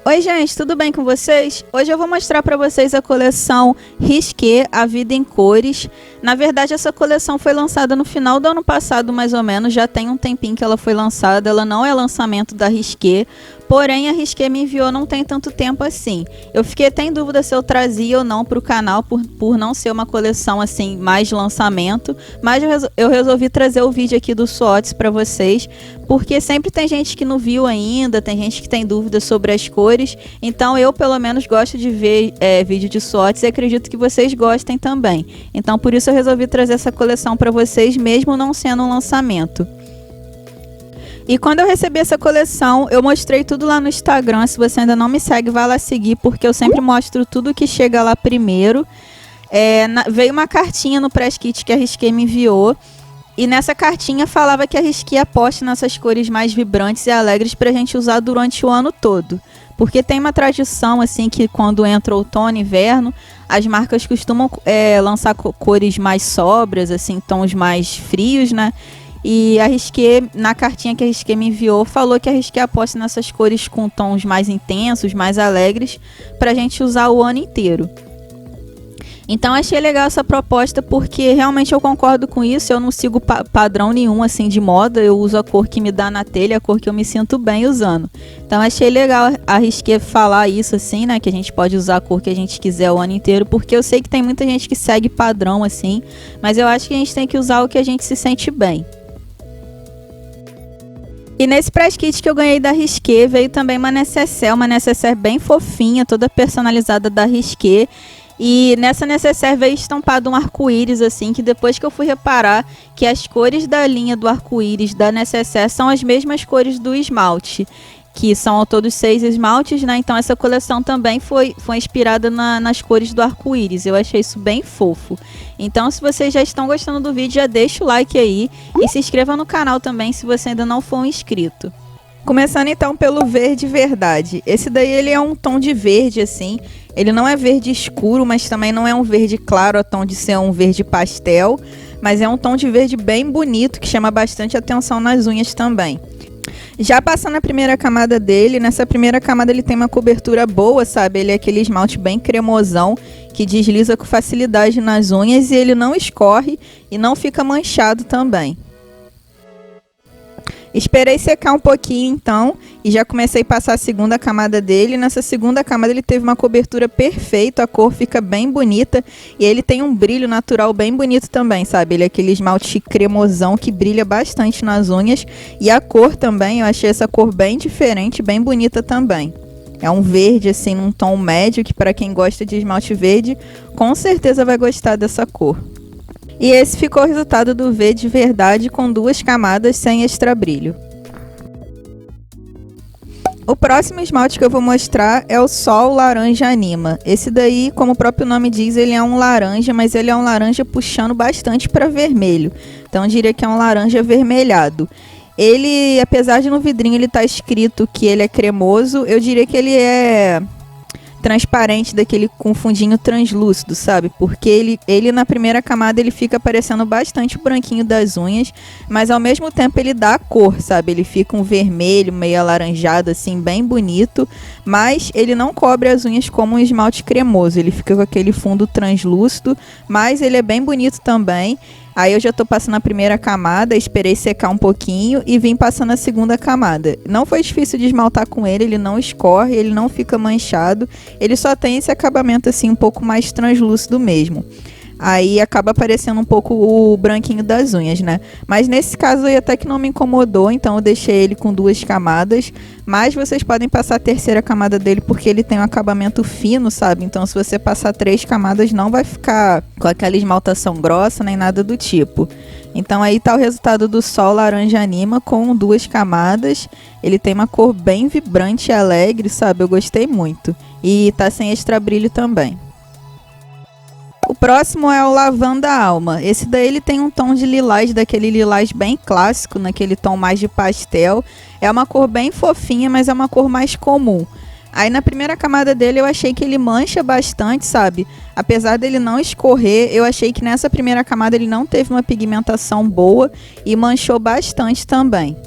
Oi gente, tudo bem com vocês? Hoje eu vou mostrar para vocês a coleção Risqué, A Vida em Cores. Na verdade, essa coleção foi lançada no final do ano passado, mais ou menos. Já tem um tempinho que ela foi lançada. Ela não é lançamento da Risqué, porém a Risqué me enviou não tem tanto tempo assim. Eu fiquei até em dúvida se eu trazia ou não para o canal, por não ser uma coleção assim mais de lançamento. Mas eu resolvi trazer o vídeo aqui do swatch para vocês, porque sempre tem gente que não viu ainda, tem gente que tem dúvidas sobre as cores. Então eu pelo menos gosto de ver vídeo de swatches e acredito que vocês gostem também. Então por isso eu resolvi trazer essa coleção para vocês, mesmo não sendo um lançamento. E quando eu recebi essa coleção, eu mostrei tudo lá no Instagram. Se você ainda não me segue, vai lá seguir, porque eu sempre mostro tudo que chega lá primeiro. Veio uma cartinha no press kit que a Risqué me enviou. E nessa cartinha falava que a Risqué aposta nessas cores mais vibrantes e alegres pra gente usar durante o ano todo. Porque tem uma tradição assim que quando entra outono e inverno, as marcas costumam lançar cores mais sóbrias, assim, tons mais frios, né? E a Risqué, na cartinha que a Risqué me enviou, falou que a Risqué aposta nessas cores com tons mais intensos, mais alegres, pra gente usar o ano inteiro. Então achei legal essa proposta, porque realmente eu concordo com isso. Eu não sigo padrão nenhum assim de moda, eu uso a cor que me dá na telha, a cor que eu me sinto bem usando. Então achei legal a Risqué falar isso assim, né, que a gente pode usar a cor que a gente quiser o ano inteiro, porque eu sei que tem muita gente que segue padrão assim, mas eu acho que a gente tem que usar o que a gente se sente bem. E nesse press kit que eu ganhei da Risqué, veio também uma necessaire bem fofinha, toda personalizada da Risqué. E nessa necessaire veio estampado um arco-íris, assim, que depois que eu fui reparar que as cores da linha do arco-íris da necessaire são as mesmas cores do esmalte, que são ao todo 6 esmaltes, né? Então essa coleção também foi inspirada nas cores do arco-íris. Eu achei isso bem fofo. Então se vocês já estão gostando do vídeo, já deixa o like aí e se inscreva no canal também se você ainda não for um inscrito. Começando então pelo verde verdade. Esse daí ele é um tom de verde assim. Ele não é verde escuro, mas também não é um verde claro a tom de ser um verde pastel. Mas é um tom de verde bem bonito que chama bastante atenção nas unhas também. Já passando a primeira camada dele, nessa primeira camada ele tem uma cobertura boa, sabe? Ele é aquele esmalte bem cremosão que desliza com facilidade nas unhas e ele não escorre e não fica manchado também. Esperei secar um pouquinho então e já comecei a passar a segunda camada dele. Nessa segunda camada ele teve uma cobertura perfeita, a cor fica bem bonita e ele tem um brilho natural bem bonito também, sabe? Ele é aquele esmalte cremosão que brilha bastante nas unhas e a cor também, eu achei essa cor bem diferente, bem bonita também. É um verde assim, num tom médio, que para quem gosta de esmalte verde, com certeza vai gostar dessa cor. E esse ficou o resultado do verde verdade com 2 camadas sem extra brilho. O próximo esmalte que eu vou mostrar é o Sol Laranja Anima. Esse daí, como o próprio nome diz, ele é um laranja, mas ele é um laranja puxando bastante para vermelho. Então eu diria que é um laranja avermelhado. Ele, apesar de no vidrinho ele tá escrito que ele é cremoso, eu diria que ele é transparente, daquele com fundinho translúcido, sabe? Porque ele na primeira camada ele fica parecendo bastante o branquinho das unhas, mas ao mesmo tempo ele dá a cor, sabe? Ele fica um vermelho meio alaranjado assim, bem bonito, mas ele não cobre as unhas como um esmalte cremoso, ele fica com aquele fundo translúcido, mas ele é bem bonito também. Aí eu já tô passando a primeira camada, esperei secar um pouquinho e vim passando a segunda camada. Não foi difícil de esmaltar com ele, ele não escorre, ele não fica manchado. Ele só tem esse acabamento assim um pouco mais translúcido mesmo. Aí acaba aparecendo um pouco o branquinho das unhas, né? Mas nesse caso aí até que não me incomodou, então eu deixei ele com 2 camadas. Mas vocês podem passar a terceira camada dele porque ele tem um acabamento fino, sabe? Então se você passar 3 camadas não vai ficar com aquela esmaltação grossa nem nada do tipo. Então aí tá o resultado do Sol Laranja Anima com 2 camadas. Ele tem uma cor bem vibrante e alegre, sabe? Eu gostei muito. E tá sem extra brilho também. O próximo é o Lavanda Alma. Esse daí ele tem um tom de lilás, daquele lilás bem clássico, naquele tom mais de pastel. É uma cor bem fofinha, mas é uma cor mais comum. Aí na primeira camada dele eu achei que ele mancha bastante, sabe? Apesar dele não escorrer, eu achei que nessa primeira camada ele não teve uma pigmentação boa e manchou bastante também.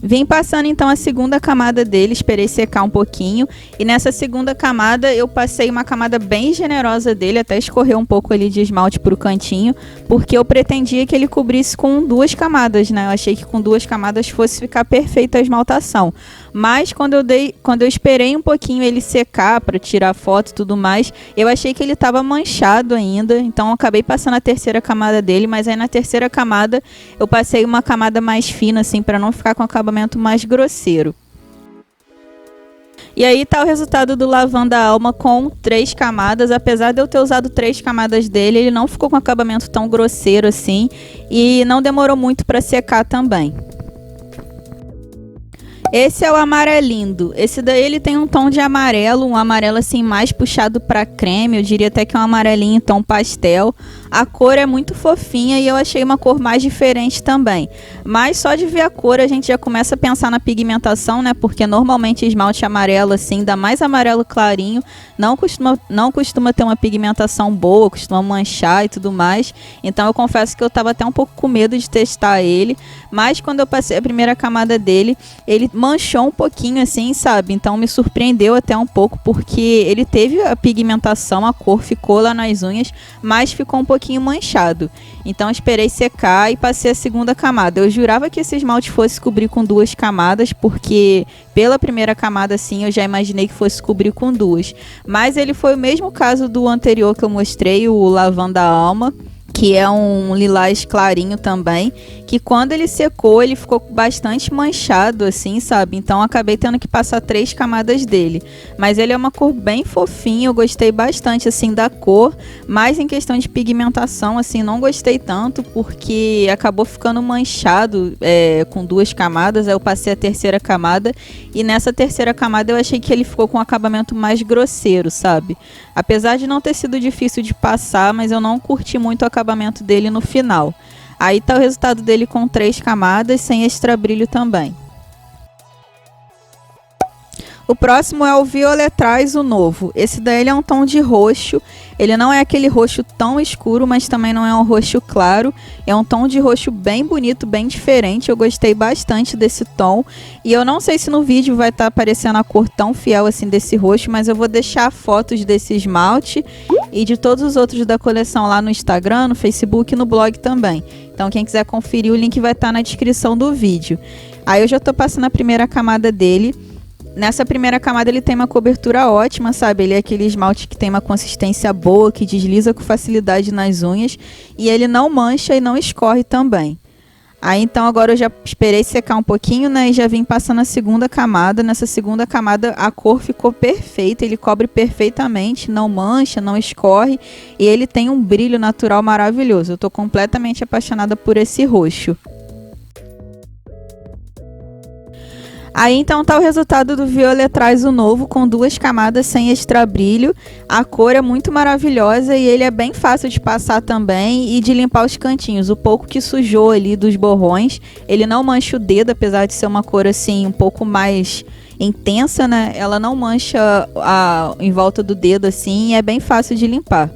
Vim passando então a segunda camada dele, esperei secar um pouquinho. E nessa segunda camada eu passei uma camada bem generosa dele, até escorreu um pouco ali de esmalte pro cantinho, porque eu pretendia que ele cobrisse com 2 camadas, né? Eu achei que com 2 camadas fosse ficar perfeita a esmaltação. Mas quando eu esperei um pouquinho ele secar para tirar foto e tudo mais, eu achei que ele estava manchado ainda, então eu acabei passando a terceira camada dele, mas aí na terceira camada eu passei uma camada mais fina assim para não ficar com acabamento mais grosseiro. E aí tá o resultado do Lavanda Alma com 3 camadas. Apesar de eu ter usado 3 camadas dele, ele não ficou com acabamento tão grosseiro assim e não demorou muito para secar também. Esse é o Amarelindo. Esse daí ele tem um tom de amarelo, um amarelo assim mais puxado para creme, eu diria até que é um amarelinho em tom pastel. A cor é muito fofinha e eu achei uma cor mais diferente também. Mas só de ver a cor a gente já começa a pensar na pigmentação, né? Porque normalmente esmalte amarelo assim, ainda mais amarelo clarinho, não costuma ter uma pigmentação boa, costuma manchar e tudo mais. Então eu confesso que eu tava até um pouco com medo de testar ele, mas quando eu passei a primeira camada dele, ele manchou um pouquinho assim, sabe? Então me surpreendeu até um pouco, porque ele teve a pigmentação, a cor ficou lá nas unhas, mas ficou um pouquinho manchado. Então esperei secar e passei a segunda camada. Eu jurava que esse esmalte fosse cobrir com 2 camadas, porque pela primeira camada assim eu já imaginei que fosse cobrir com 2. Mas ele foi o mesmo caso do anterior que eu mostrei, o Lavanda Alma, que é um lilás clarinho também, que quando ele secou, ele ficou bastante manchado, assim, sabe? Então, acabei tendo que passar 3 camadas dele. Mas ele é uma cor bem fofinha, eu gostei bastante, assim, da cor. Mas em questão de pigmentação, assim, não gostei tanto, porque acabou ficando manchado com 2 camadas. Aí eu passei a terceira camada, e nessa terceira camada eu achei que ele ficou com um acabamento mais grosseiro, sabe? Apesar de não ter sido difícil de passar, mas eu não curti muito o acabamento dele no final. Aí tá o resultado dele com 3 camadas, sem extra brilho também. O próximo é o Violetrais, o novo. Esse daí é um tom de roxo. Ele não é aquele roxo tão escuro, mas também não é um roxo claro. É um tom de roxo bem bonito, bem diferente. Eu gostei bastante desse tom. E eu não sei se no vídeo vai estar aparecendo a cor tão fiel assim desse roxo, mas eu vou deixar fotos desse esmalte e de todos os outros da coleção lá no Instagram, no Facebook e no blog também. Então quem quiser conferir, o link vai estar na descrição do vídeo. Aí eu já tô passando a primeira camada dele. Nessa primeira camada ele tem uma cobertura ótima, sabe? Ele é aquele esmalte que tem uma consistência boa, que desliza com facilidade nas unhas. E ele não mancha e não escorre também. Aí então agora eu já esperei secar um pouquinho, né? E já vim passando a segunda camada. Nessa segunda camada a cor ficou perfeita. Ele cobre perfeitamente, não mancha, não escorre. E ele tem um brilho natural maravilhoso. Eu tô completamente apaixonada por esse roxo. Aí então tá o resultado do Violetrais, o novo, com 2 camadas sem extra brilho. A cor é muito maravilhosa e ele é bem fácil de passar também e de limpar os cantinhos. O pouco que sujou ali dos borrões, ele não mancha o dedo, apesar de ser uma cor assim um pouco mais intensa, né? Ela não mancha em volta do dedo assim e é bem fácil de limpar.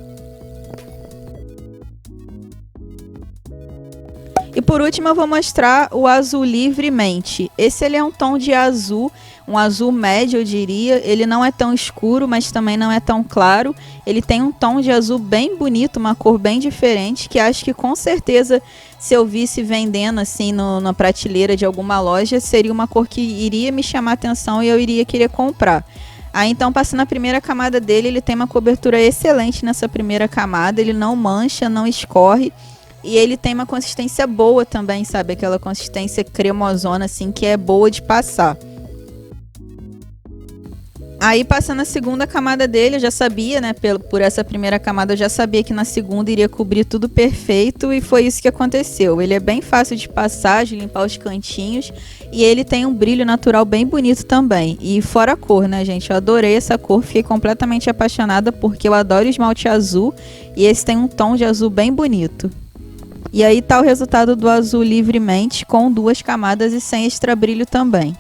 E por último eu vou mostrar o Azul Livremente. Esse ele é um tom de azul, um azul médio eu diria. Ele não é tão escuro, mas também não é tão claro. Ele tem um tom de azul bem bonito, uma cor bem diferente, que acho que com certeza se eu visse vendendo assim na prateleira de alguma loja, seria uma cor que iria me chamar a atenção e eu iria querer comprar. Aí então passando a primeira camada dele, ele tem uma cobertura excelente nessa primeira camada. Ele não mancha, não escorre. E ele tem uma consistência boa também, sabe? Aquela consistência cremosona, assim, que é boa de passar. Aí, passando a segunda camada dele, eu já sabia, né? Por essa primeira camada, eu já sabia que na segunda iria cobrir tudo perfeito. E foi isso que aconteceu. Ele é bem fácil de passar, de limpar os cantinhos. E ele tem um brilho natural bem bonito também. E fora a cor, né, gente? Eu adorei essa cor. Fiquei completamente apaixonada porque eu adoro esmalte azul. E esse tem um tom de azul bem bonito. E aí tá o resultado do Azul Livremente, com 2 camadas e sem extra brilho também.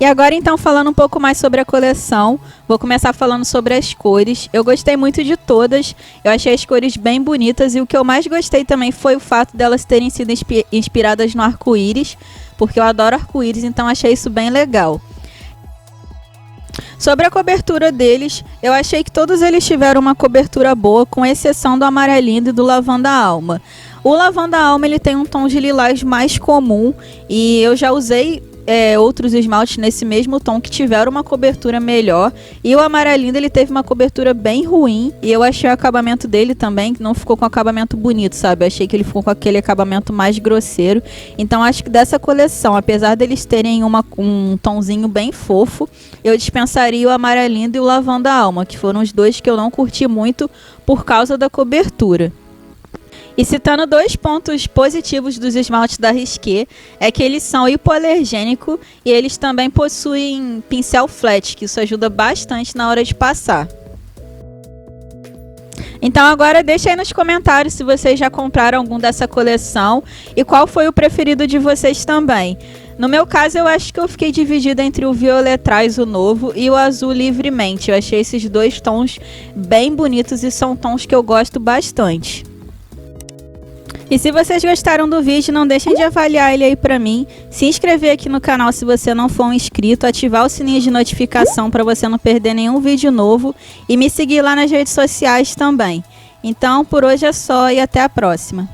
E agora então falando um pouco mais sobre a coleção, vou começar falando sobre as cores. Eu gostei muito de todas, eu achei as cores bem bonitas e o que eu mais gostei também foi o fato delas terem sido inspiradas no arco-íris, porque eu adoro arco-íris, então achei isso bem legal. Sobre a cobertura deles, eu achei que todos eles tiveram uma cobertura boa, com exceção do amarelinho e do lavanda alma. O lavanda alma ele tem um tom de lilás mais comum e eu já usei outros esmaltes nesse mesmo tom que tiveram uma cobertura melhor, e o amarelinho ele teve uma cobertura bem ruim e eu achei o acabamento dele também que não ficou com acabamento bonito, sabe? Eu achei que ele ficou com aquele acabamento mais grosseiro. Então acho que dessa coleção, apesar deles terem um tonzinho bem fofo, eu dispensaria o amarelinho e o lavanda alma, que foram os dois que eu não curti muito por causa da cobertura. E citando 2 pontos positivos dos esmaltes da Risqué, é que eles são hipoalergênicos e eles também possuem pincel flat, que isso ajuda bastante na hora de passar. Então agora deixa aí nos comentários se vocês já compraram algum dessa coleção e qual foi o preferido de vocês também. No meu caso, eu acho que eu fiquei dividida entre o Violetrais, o novo, e o Azul Livremente. Eu achei esses 2 tons bem bonitos e são tons que eu gosto bastante. E se vocês gostaram do vídeo, não deixem de avaliar ele aí pra mim, se inscrever aqui no canal se você não for um inscrito, ativar o sininho de notificação para você não perder nenhum vídeo novo e me seguir lá nas redes sociais também. Então, por hoje é só e até a próxima.